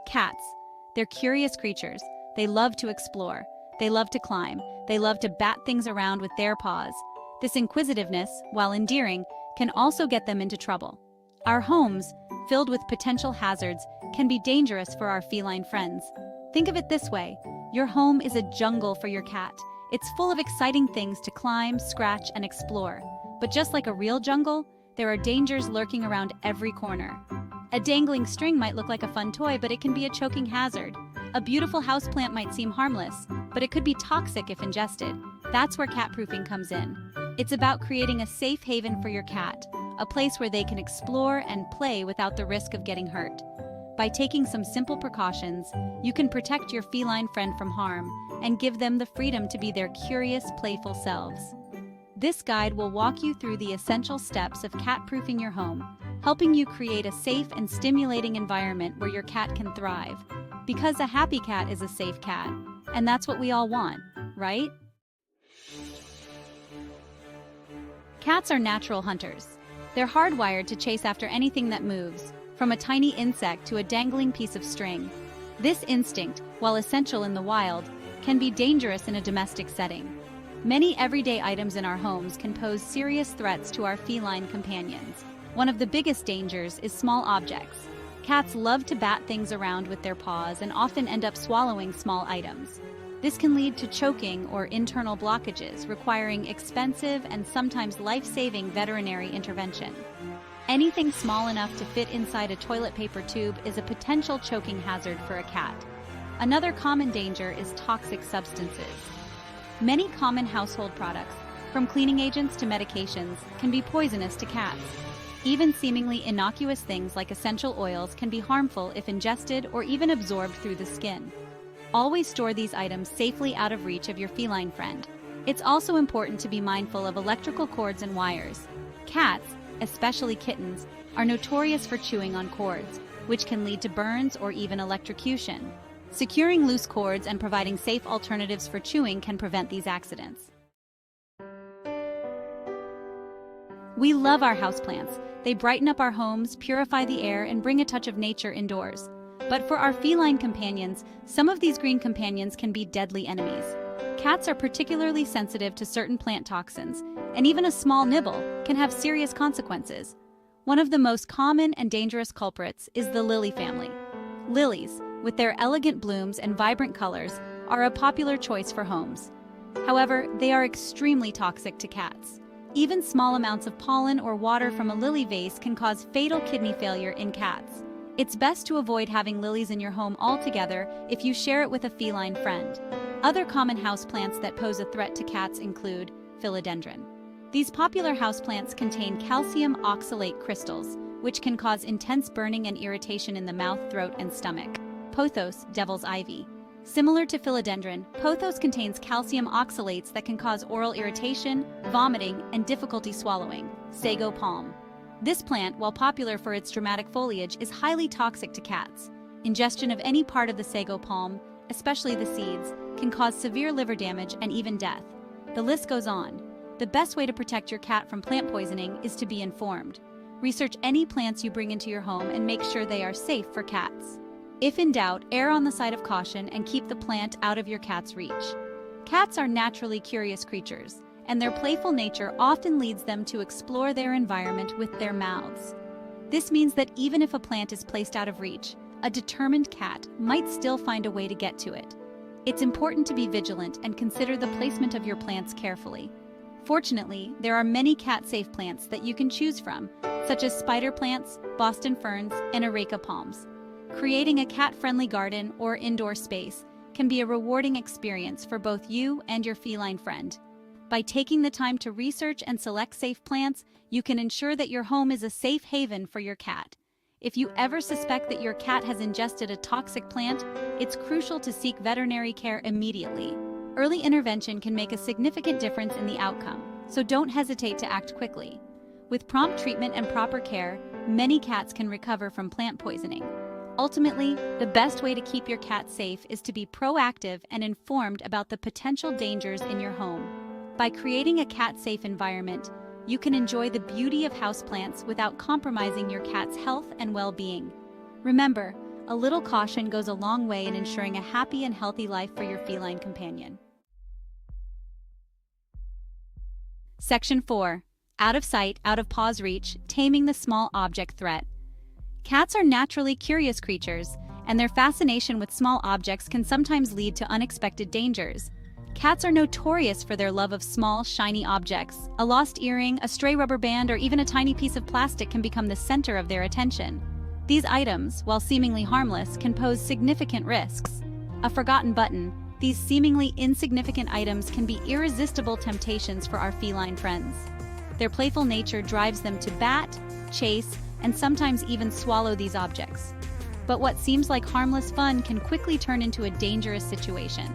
Cats. They're curious creatures. They love to explore. They love to climb. They love to bat things around with their paws. This inquisitiveness, while endearing, can also get them into trouble. Our homes, filled with potential hazards, can be dangerous for our feline friends. Think of it this way: your home is a jungle for your cat. It's full of exciting things to climb, scratch, and explore. But just like a real jungle, there are dangers lurking around every corner. A dangling string might look like a fun toy, but it can be a choking hazard. A beautiful houseplant might seem harmless, but it could be toxic if ingested. That's where cat-proofing comes in. It's about creating a safe haven for your cat, a place where they can explore and play without the risk of getting hurt. By taking some simple precautions, you can protect your feline friend from harm and give them the freedom to be their curious, playful selves. This guide will walk you through the essential steps of cat-proofing your home, helping you create a safe and stimulating environment where your cat can thrive. Because a happy cat is a safe cat, and that's what we all want, right? Cats are natural hunters. They're hardwired to chase after anything that moves, from a tiny insect to a dangling piece of string. This instinct, while essential in the wild, can be dangerous in a domestic setting. Many everyday items in our homes can pose serious threats to our feline companions. One of the biggest dangers is small objects. Cats love to bat things around with their paws and often end up swallowing small items. This can lead to choking or internal blockages, requiring expensive and sometimes life-saving veterinary intervention. Anything small enough to fit inside a toilet paper tube is a potential choking hazard for a cat. Another common danger is toxic substances. Many common household products, from cleaning agents to medications, can be poisonous to cats. Even seemingly innocuous things like essential oils can be harmful if ingested or even absorbed through the skin. Always store these items safely out of reach of your feline friend. It's also important to be mindful of electrical cords and wires. Cats, especially kittens, are notorious for chewing on cords, which can lead to burns or even electrocution. Securing loose cords and providing safe alternatives for chewing can prevent these accidents. We love our houseplants. They brighten up our homes, purify the air, and bring a touch of nature indoors. But for our feline companions, some of these green companions can be deadly enemies. Cats are particularly sensitive to certain plant toxins, and even a small nibble can have serious consequences. One of the most common and dangerous culprits is the lily family. Lilies, with their elegant blooms and vibrant colors, are a popular choice for homes. However, they are extremely toxic to cats. Even small amounts of pollen or water from a lily vase can cause fatal kidney failure in cats. It's best to avoid having lilies in your home altogether if you share it with a feline friend. Other common houseplants that pose a threat to cats include philodendron. These popular houseplants contain calcium oxalate crystals, which can cause intense burning and irritation in the mouth, throat, and stomach. Pothos, devil's ivy. Similar to philodendron, pothos contains calcium oxalates that can cause oral irritation, vomiting, and difficulty swallowing. Sago palm. This plant, while popular for its dramatic foliage, is highly toxic to cats. Ingestion of any part of the sago palm, especially the seeds, can cause severe liver damage and even death. The list goes on. The best way to protect your cat from plant poisoning is to be informed. Research any plants you bring into your home and make sure they are safe for cats. If in doubt, err on the side of caution and keep the plant out of your cat's reach. Cats are naturally curious creatures, and their playful nature often leads them to explore their environment with their mouths. This means that even if a plant is placed out of reach, a determined cat might still find a way to get to it. It's important to be vigilant and consider the placement of your plants carefully. Fortunately, there are many cat-safe plants that you can choose from, such as spider plants, Boston ferns, and areca palms. Creating a cat-friendly garden or indoor space can be a rewarding experience for both you and your feline friend. By taking the time to research and select safe plants, you can ensure that your home is a safe haven for your cat. If you ever suspect that your cat has ingested a toxic plant, it's crucial to seek veterinary care immediately. Early intervention can make a significant difference in the outcome, so don't hesitate to act quickly. With prompt treatment and proper care, many cats can recover from plant poisoning. Ultimately, the best way to keep your cat safe is to be proactive and informed about the potential dangers in your home. By creating a cat-safe environment, you can enjoy the beauty of houseplants without compromising your cat's health and well-being. Remember, A little caution goes a long way in ensuring a happy and healthy life for your feline companion. Section 4. Out of sight, out of paw's reach, taming the small object threat. Cats are naturally curious creatures, and their fascination with small objects can sometimes lead to unexpected dangers. Cats are notorious for their love of small, shiny objects. A lost earring, a stray rubber band, or even a tiny piece of plastic can become the center of their attention. These items, while seemingly harmless, can pose significant risks. A forgotten button, these seemingly insignificant items can be irresistible temptations for our feline friends. Their playful nature drives them to bat, chase, and sometimes even swallow these objects. But what seems like harmless fun can quickly turn into a dangerous situation.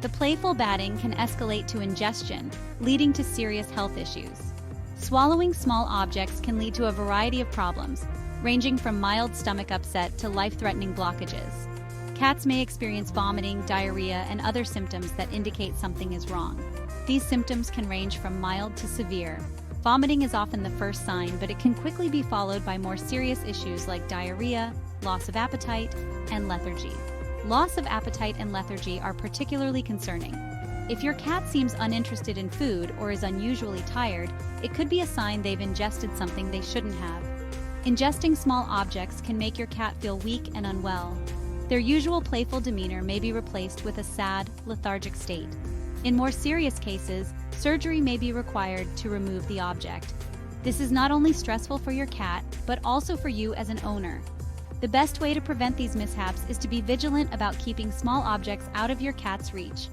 The playful batting can escalate to ingestion, leading to serious health issues. Swallowing small objects can lead to a variety of problems, ranging from mild stomach upset to life-threatening blockages. Cats may experience vomiting, diarrhea, and other symptoms that indicate something is wrong. These symptoms can range from mild to severe. Vomiting is often the first sign, but it can quickly be followed by more serious issues like diarrhea, loss of appetite, and lethargy. Loss of appetite and lethargy are particularly concerning. If your cat seems uninterested in food or is unusually tired, it could be a sign they've ingested something they shouldn't have. Ingesting small objects can make your cat feel weak and unwell. Their usual playful demeanor may be replaced with a sad, lethargic state. In more serious cases, surgery may be required to remove the object. This is not only stressful for your cat, but also for you as an owner. The best way to prevent these mishaps is to be vigilant about keeping small objects out of your cat's reach.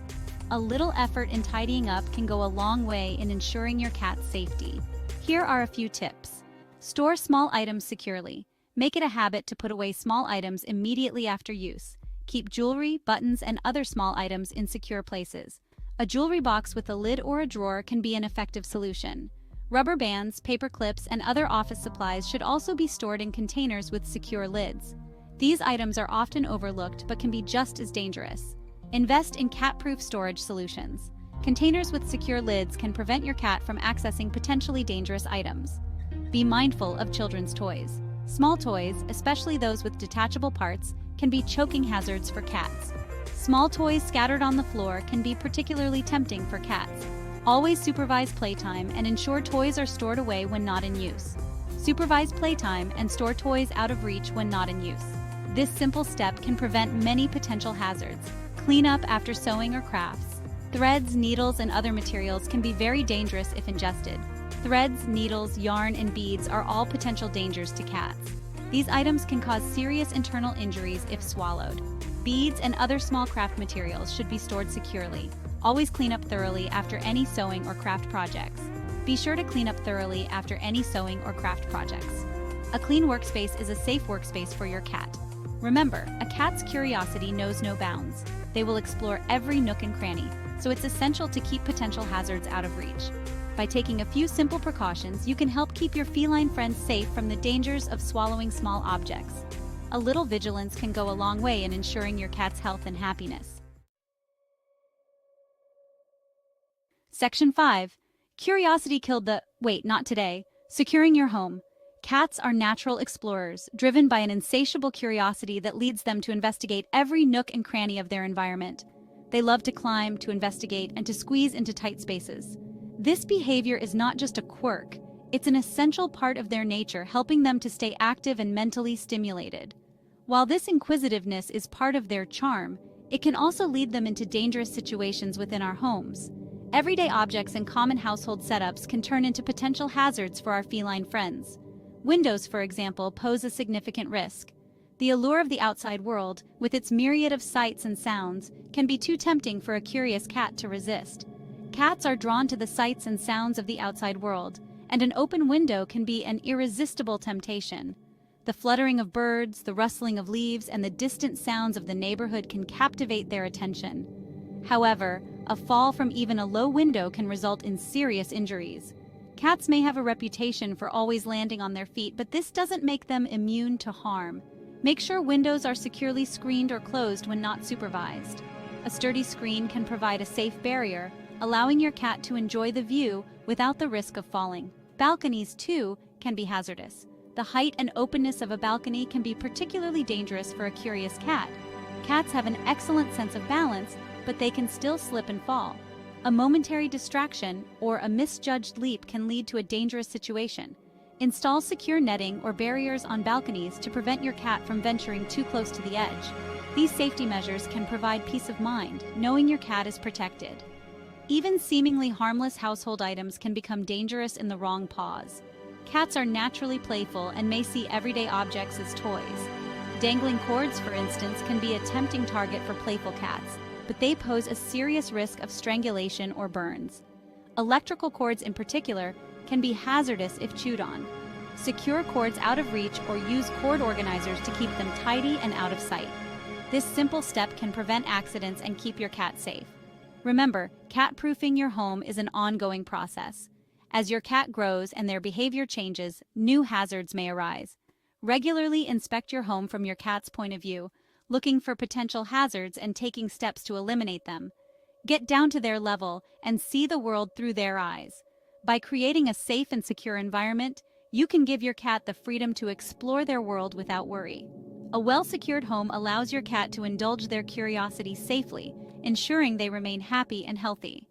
A little effort in tidying up can go a long way in ensuring your cat's safety. Here are a few tips. Store small items securely. Make it a habit to put away small items immediately after use. Keep jewelry, buttons, and other small items in secure places. A jewelry box with a lid or a drawer can be an effective solution. Rubber bands, paper clips, and other office supplies should also be stored in containers with secure lids. These items are often overlooked but can be just as dangerous. Invest in cat-proof storage solutions. Containers with secure lids can prevent your cat from accessing potentially dangerous items. Be mindful of children's toys. Small toys, especially those with detachable parts, can be choking hazards for cats. Small toys scattered on the floor can be particularly tempting for cats. Always supervise playtime and ensure toys are stored away when not in use. Supervise playtime and store toys out of reach when not in use. This simple step can prevent many potential hazards. Clean up after sewing or crafts. Threads, needles, and other materials can be very dangerous if ingested. Threads, needles, yarn, and beads are all potential dangers to cats. These items can cause serious internal injuries if swallowed. Beads and other small craft materials should be stored securely. Always clean up thoroughly after any sewing or craft projects. Be sure to clean up thoroughly after any sewing or craft projects. A clean workspace is a safe workspace for your cat. Remember, a cat's curiosity knows no bounds. They will explore every nook and cranny, so it's essential to keep potential hazards out of reach. By taking a few simple precautions, you can help keep your feline friends safe from the dangers of swallowing small objects. A little vigilance can go a long way in ensuring your cat's health and happiness. Section 5. Curiosity killed the... Wait, not today. Securing your home. Cats are natural explorers, driven by an insatiable curiosity that leads them to investigate every nook and cranny of their environment. They love to climb, to investigate, and to squeeze into tight spaces. This behavior is not just a quirk, it's an essential part of their nature, helping them to stay active and mentally stimulated. While this inquisitiveness is part of their charm, it can also lead them into dangerous situations within our homes. Everyday objects and common household setups can turn into potential hazards for our feline friends. Windows, for example, pose a significant risk. The allure of the outside world, with its myriad of sights and sounds, can be too tempting for a curious cat to resist. Cats are drawn to the sights and sounds of the outside world, and an open window can be an irresistible temptation. The fluttering of birds, the rustling of leaves, and the distant sounds of the neighborhood can captivate their attention. However, a fall from even a low window can result in serious injuries. Cats may have a reputation for always landing on their feet, but this doesn't make them immune to harm. Make sure windows are securely screened or closed when not supervised. A sturdy screen can provide a safe barrier, allowing your cat to enjoy the view without the risk of falling. Balconies, too, can be hazardous. The height and openness of a balcony can be particularly dangerous for a curious cat. Cats have an excellent sense of balance, but they can still slip and fall. A momentary distraction or a misjudged leap can lead to a dangerous situation. Install secure netting or barriers on balconies to prevent your cat from venturing too close to the edge. These safety measures can provide peace of mind, knowing your cat is protected. Even seemingly harmless household items can become dangerous in the wrong paws. Cats are naturally playful and may see everyday objects as toys. Dangling cords, for instance, can be a tempting target for playful cats, but they pose a serious risk of strangulation or burns. Electrical cords in particular can be hazardous if chewed on. Secure cords out of reach or use cord organizers to keep them tidy and out of sight. This simple step can prevent accidents and keep your cat safe. Remember, cat-proofing your home is an ongoing process. As your cat grows and their behavior changes, new hazards may arise. Regularly inspect your home from your cat's point of view, looking for potential hazards and taking steps to eliminate them. Get down to their level and see the world through their eyes. By creating a safe and secure environment, you can give your cat the freedom to explore their world without worry. A well-secured home allows your cat to indulge their curiosity safely, ensuring they remain happy and healthy.